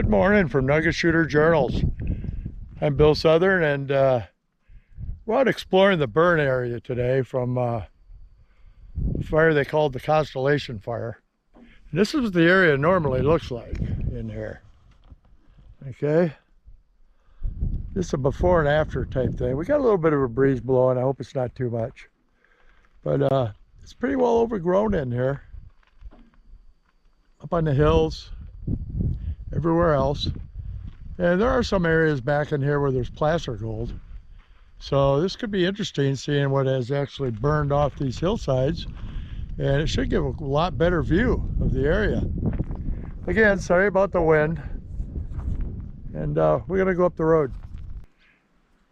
Good morning from Nugget Shooter Journals. I'm Bill Southern, and we're out exploring the burn area today from a fire they called the Constellation fire. And this is what the area normally looks like in here. Okay, this is a before and after type thing. We got a little bit of a breeze blowing. I hope it's not too much, but it's pretty well overgrown in here, up on the hills, everywhere else. And there are some areas back in here where there's placer gold. So this could be interesting, seeing what has actually burned off these hillsides. And it should give a lot better view of the area. Again, sorry about the wind. And we're gonna go up the road.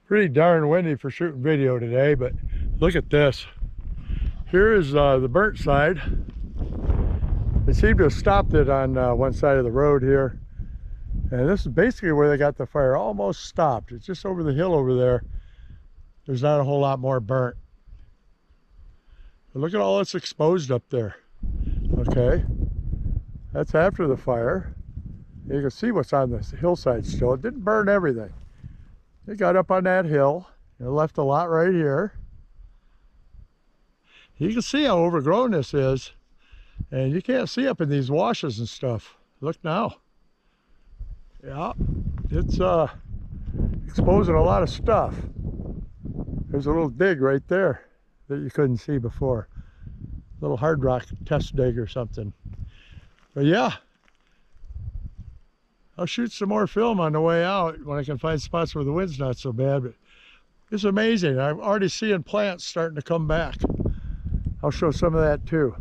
Pretty darn windy for shooting video today, but look at this. Here is the burnt side. They seem to have stopped it on one side of the road here. And this is basically where they got the fire almost stopped. It's just over the hill over there. There's not a whole lot more burnt. But look at all that's exposed up there. Okay, that's after the fire. You can see what's on the hillside still. It didn't burn everything. It got up on that hill. It left a lot right here. You can see how overgrown this is. And you can't see up in these washes and stuff. Look now. Yeah, it's exposing a lot of stuff. There's a little dig right there that you couldn't see before. A little hard rock test dig or something. But yeah, I'll shoot some more film on the way out when I can find spots where the wind's not so bad. But it's amazing. I'm already seeing plants starting to come back. I'll show some of that too.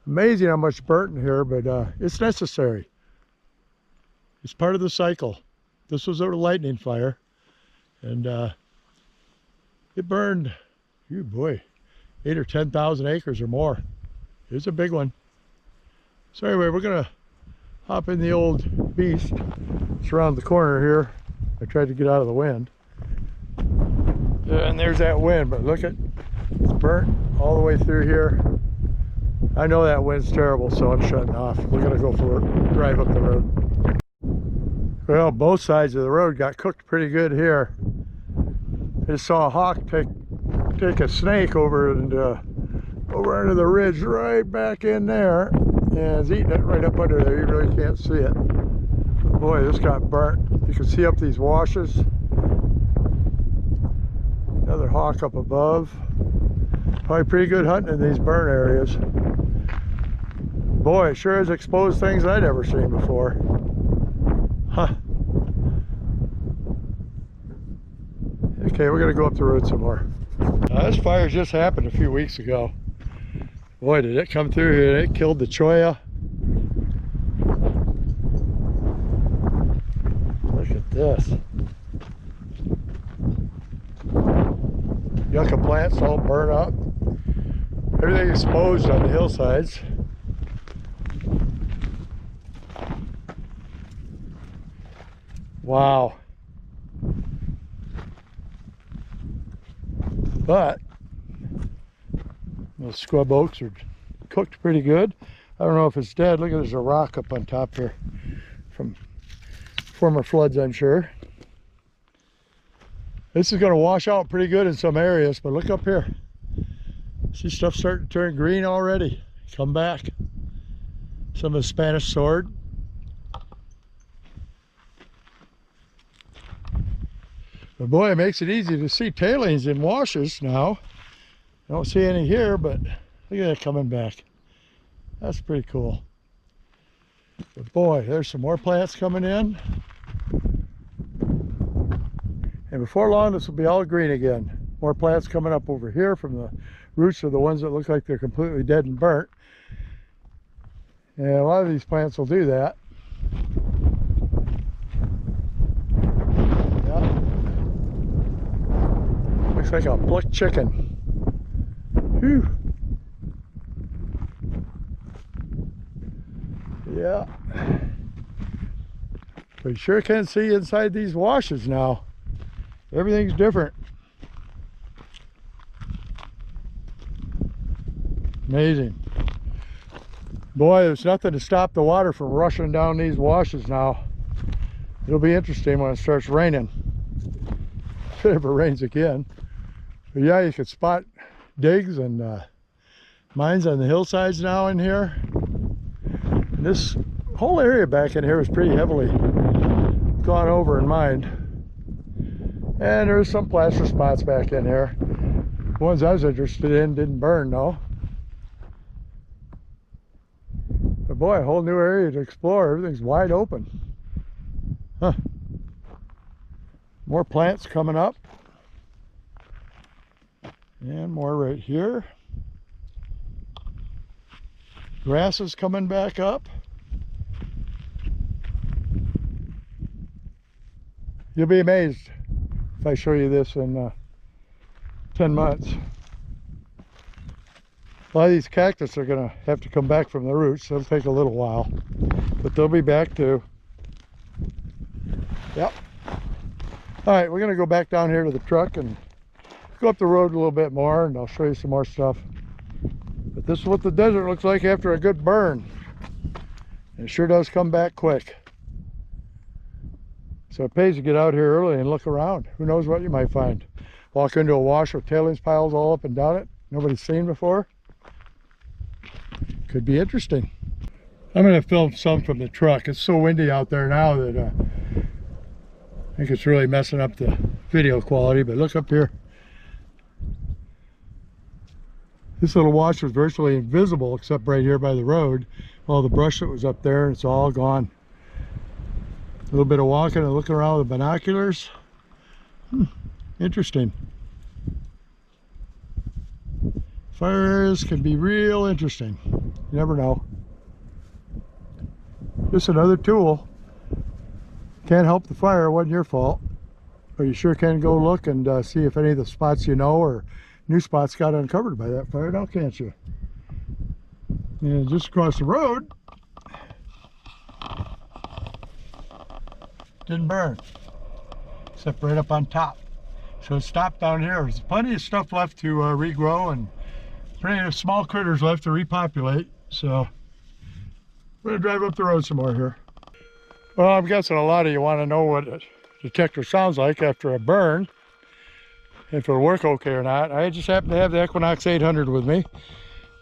Amazing how much burnt in here, but it's necessary. It's part of the cycle. This was a lightning fire, and it burned, oh boy, 8,000 or 10,000 acres or more. It's a big one. So anyway, we're gonna hop in the old beast. It's around the corner here. I tried to get out of the wind. And there's that wind, but look at, it's burnt all the way through here. I know that wind's terrible, so I'm shutting off. We're gonna go for a drive up the road. Well, both sides of the road got cooked pretty good here. I just saw a hawk take a snake over and over under the ridge right back in there, and it's eating it right up under there. You really can't see it. But boy, this got burnt. You can see up these washes. Another hawk up above. Probably pretty good hunting in these burn areas. Boy, it sure has exposed things I'd ever seen before. Huh. Okay, we're gonna go up the road some more. This fire just happened a few weeks ago. Boy, did it come through here. It killed the cholla. Look at this. Yucca plants all burn up. Everything exposed on the hillsides. Wow. But those scrub oaks are cooked pretty good. I don't know if it's dead. Look at, there's a rock up on top here from former floods, I'm sure. This is going to wash out pretty good in some areas, but look up here. See stuff starting to turn green already. Come back. Some of the Spanish sword. But boy, it makes it easy to see tailings in washes now. I don't see any here, but look at that coming back. That's pretty cool. But boy, there's some more plants coming in. And before long, this will be all green again. More plants coming up over here from the roots of the ones that look like they're completely dead and burnt. And a lot of these plants will do that. Looks like a plucked chicken. Whew. Yeah. But you sure can see inside these washes now. Everything's different. Amazing. Boy, there's nothing to stop the water from rushing down these washes now. It'll be interesting when it starts raining. If it ever rains again. But yeah, you can spot digs and mines on the hillsides now in here. And this whole area back in here is pretty heavily gone over and mined. And there's some placer spots back in here. The ones I was interested in didn't burn though. But boy, a whole new area to explore. Everything's wide open. Huh. More plants coming up. And more right here. Grass is coming back up. You'll be amazed if I show you this in 10 months. A lot of these cactus are going to have to come back from the roots. It'll take a little while, but they'll be back too. Yep. All right, we're going to go back down here to the truck and go up the road a little bit more, and I'll show you some more stuff. But this is what the desert looks like after a good burn. And it sure does come back quick. So it pays to get out here early and look around. Who knows what you might find. Walk into a wash with tailings piles all up and down it. Nobody's seen before. Could be interesting. I'm going to film some from the truck. It's so windy out there now that I think it's really messing up the video quality. But look up here. This little wash was virtually invisible except right here by the road. All the brush that was up there, it's all gone. A little bit of walking and looking around with the binoculars. Interesting. Fire areas can be real interesting. You never know. Just another tool. Can't help the fire, it wasn't your fault. But you sure can go look and see if any of the spots you know or new spots got uncovered by that fire now, can't you? And just across the road, didn't burn, except right up on top. So it stopped down here. There's plenty of stuff left to regrow and plenty of small critters left to repopulate. So we're gonna drive up the road some more here. Well, I'm guessing a lot of you want to know what a detector sounds like after a burn, if it'll work okay or not. I just happen to have the Equinox 800 with me.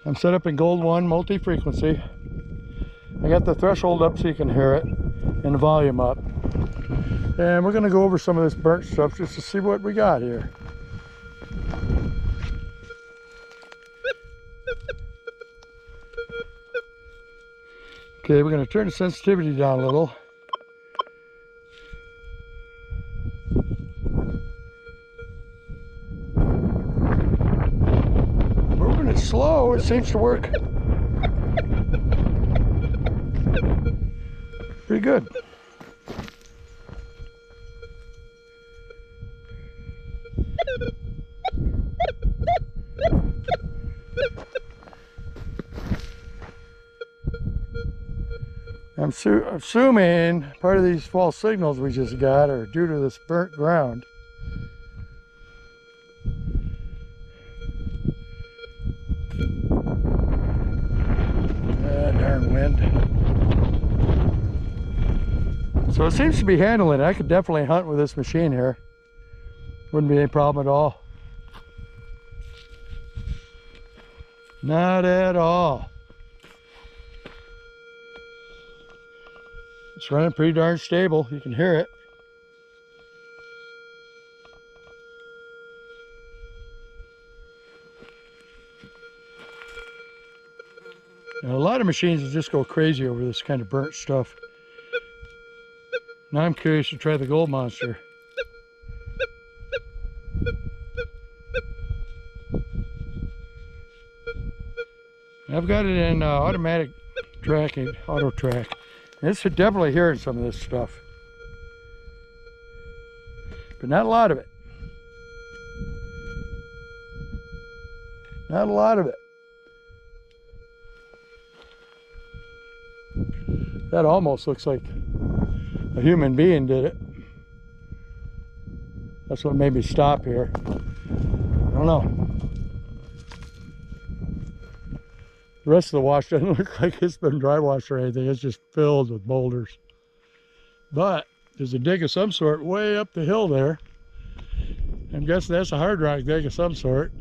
I'm set up in Gold 1 multi-frequency. I got the threshold up so you can hear it, and the volume up. And we're going to go over some of this burnt stuff just to see what we got here. Okay, we're going to turn the sensitivity down a little. Moving it slow, it seems to work pretty good. I'm assuming part of these false signals we just got are due to this burnt ground. Darn wind. So it seems to be handling it. I could definitely hunt with this machine here. Wouldn't be any problem at all. Not at all. It's running pretty darn stable. You can hear it. Now, a lot of machines will just go crazy over this kind of burnt stuff. Now I'm curious to try the gold monster. I've got it in automatic tracking, auto track. It's definitely hearing some of this stuff, but not a lot of it. Not a lot of it. That almost looks like a human being did it. That's what made me stop here. I don't know. The rest of the wash doesn't look like it's been dry washed or anything. It's just filled with boulders. But there's a dig of some sort way up the hill there. I'm guessing that's a hard rock dig of some sort.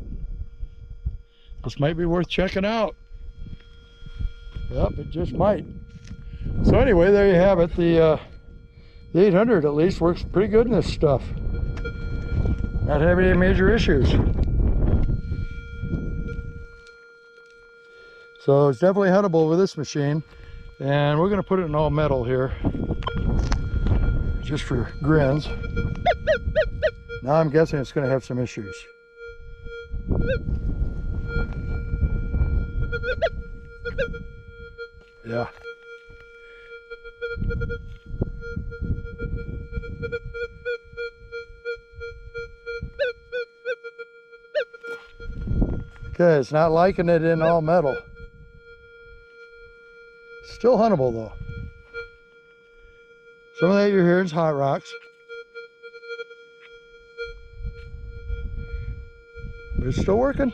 This might be worth checking out. Yep, it just might. So anyway, there you have it. The 800 at least works pretty good in this stuff. Not having any major issues. So it's definitely huntable with this machine. And we're going to put it in all metal here, just for grins. Now I'm guessing it's going to have some issues. Yeah. Okay, it's not liking it in all metal. Still huntable though. Some of that you're hearing is hot rocks. But it's still working.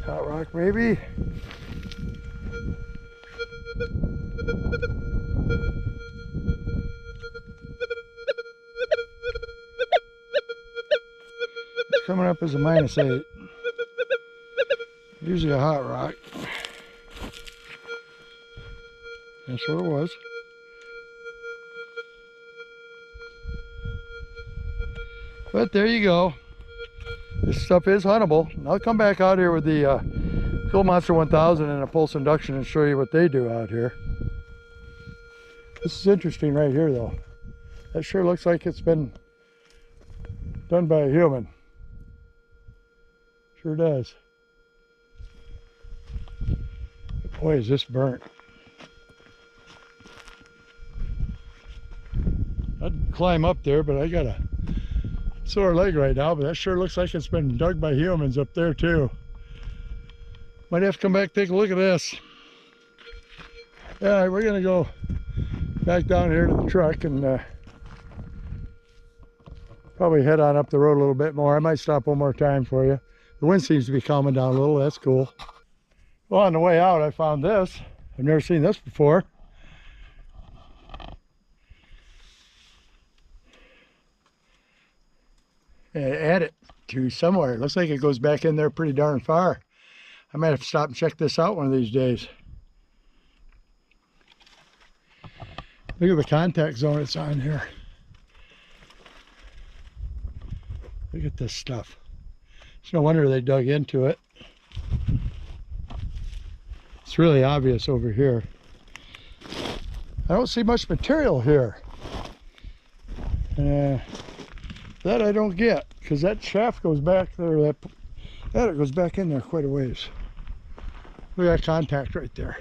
Hot rock maybe. It's coming up as a -8. Usually a hot rock. That's what it was. But there you go. This stuff is huntable. And I'll come back out here with the Kill Monster 1000 and a pulse induction and show you what they do out here. This is interesting right here though. That sure looks like it's been done by a human. Sure does. Boy, is this burnt. I'd climb up there, but I got a sore leg right now, but that sure looks like it's been dug by humans up there too. Might have to come back and take a look at this. All right, we're gonna go back down here to the truck and probably head on up the road a little bit more. I might stop one more time for you. The wind seems to be calming down a little. That's cool. Well, on the way out, I found this. I've never seen this before. Add it to somewhere. It looks like it goes back in there pretty darn far. I might have to stop and check this out one of these days. Look at the contact zone it's on here. Look at this stuff. It's no wonder they dug into it. It's really obvious over here. I don't see much material here. That I don't get, because that shaft goes back there. That it goes back in there quite a ways. Look at that contact right there.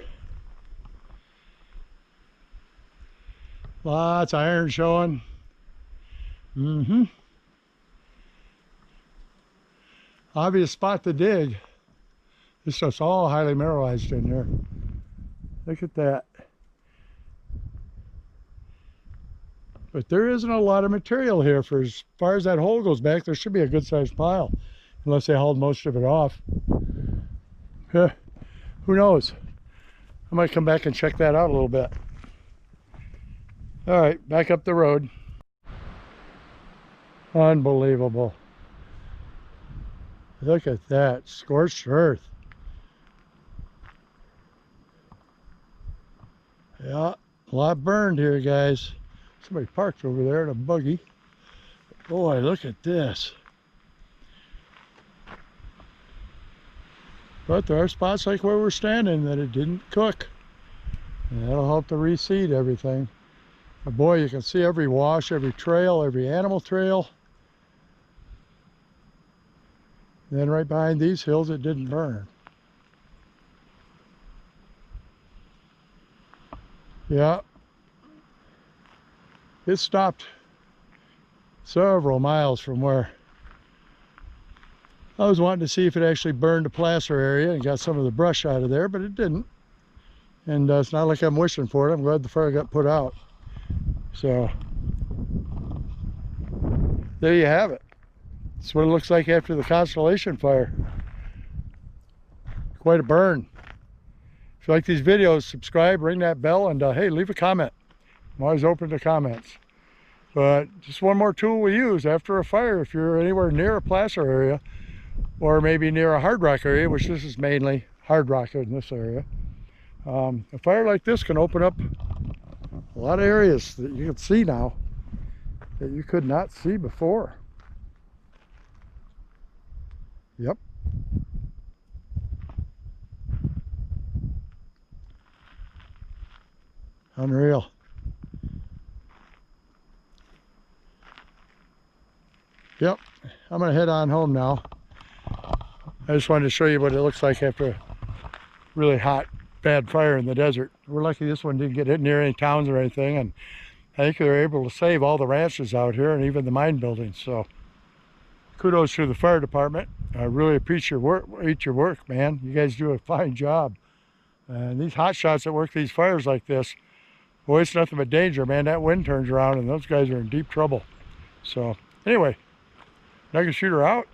Lots of iron showing. Obvious spot to dig. This stuff's all highly mineralized in here. Look at that. But there isn't a lot of material here. For as far as that hole goes back, there should be a good sized pile. Unless they hauled most of it off. Who knows? I might come back and check that out a little bit. All right, back up the road. Unbelievable. Look at that, scorched earth. Yeah, a lot burned here, guys. Somebody parked over there in a buggy. Boy, look at this. But there are spots like where we're standing that it didn't cook. And that'll help to reseed everything. But boy, you can see every wash, every trail, every animal trail. And then right behind these hills, it didn't burn. Yeah. It stopped several miles from where I was wanting to see if it actually burned the placer area and got some of the brush out of there, but it didn't. And it's not like I'm wishing for it. I'm glad the fire got put out. So there you have it. That's what it looks like after the Constellation fire. Quite a burn. If you like these videos, subscribe, ring that bell, and hey, leave a comment. I'm always open to comments. But just one more tool we use after a fire, if you're anywhere near a placer area, or maybe near a hard rock area, which this is mainly hard rock in this area. A fire like this can open up a lot of areas that you can see now that you could not see before. Yep. Unreal. Yep, I'm gonna head on home now. I just wanted to show you what it looks like after a really hot, bad fire in the desert. We're lucky this one didn't get hit near any towns or anything, and I think they were able to save all the ranches out here and even the mine buildings. So kudos to the fire department. I really appreciate your work, man. You guys do a fine job. And these hot shots that work these fires like this, boy, it's nothing but danger, man. That wind turns around and those guys are in deep trouble. So anyway, Nugget Shooter out.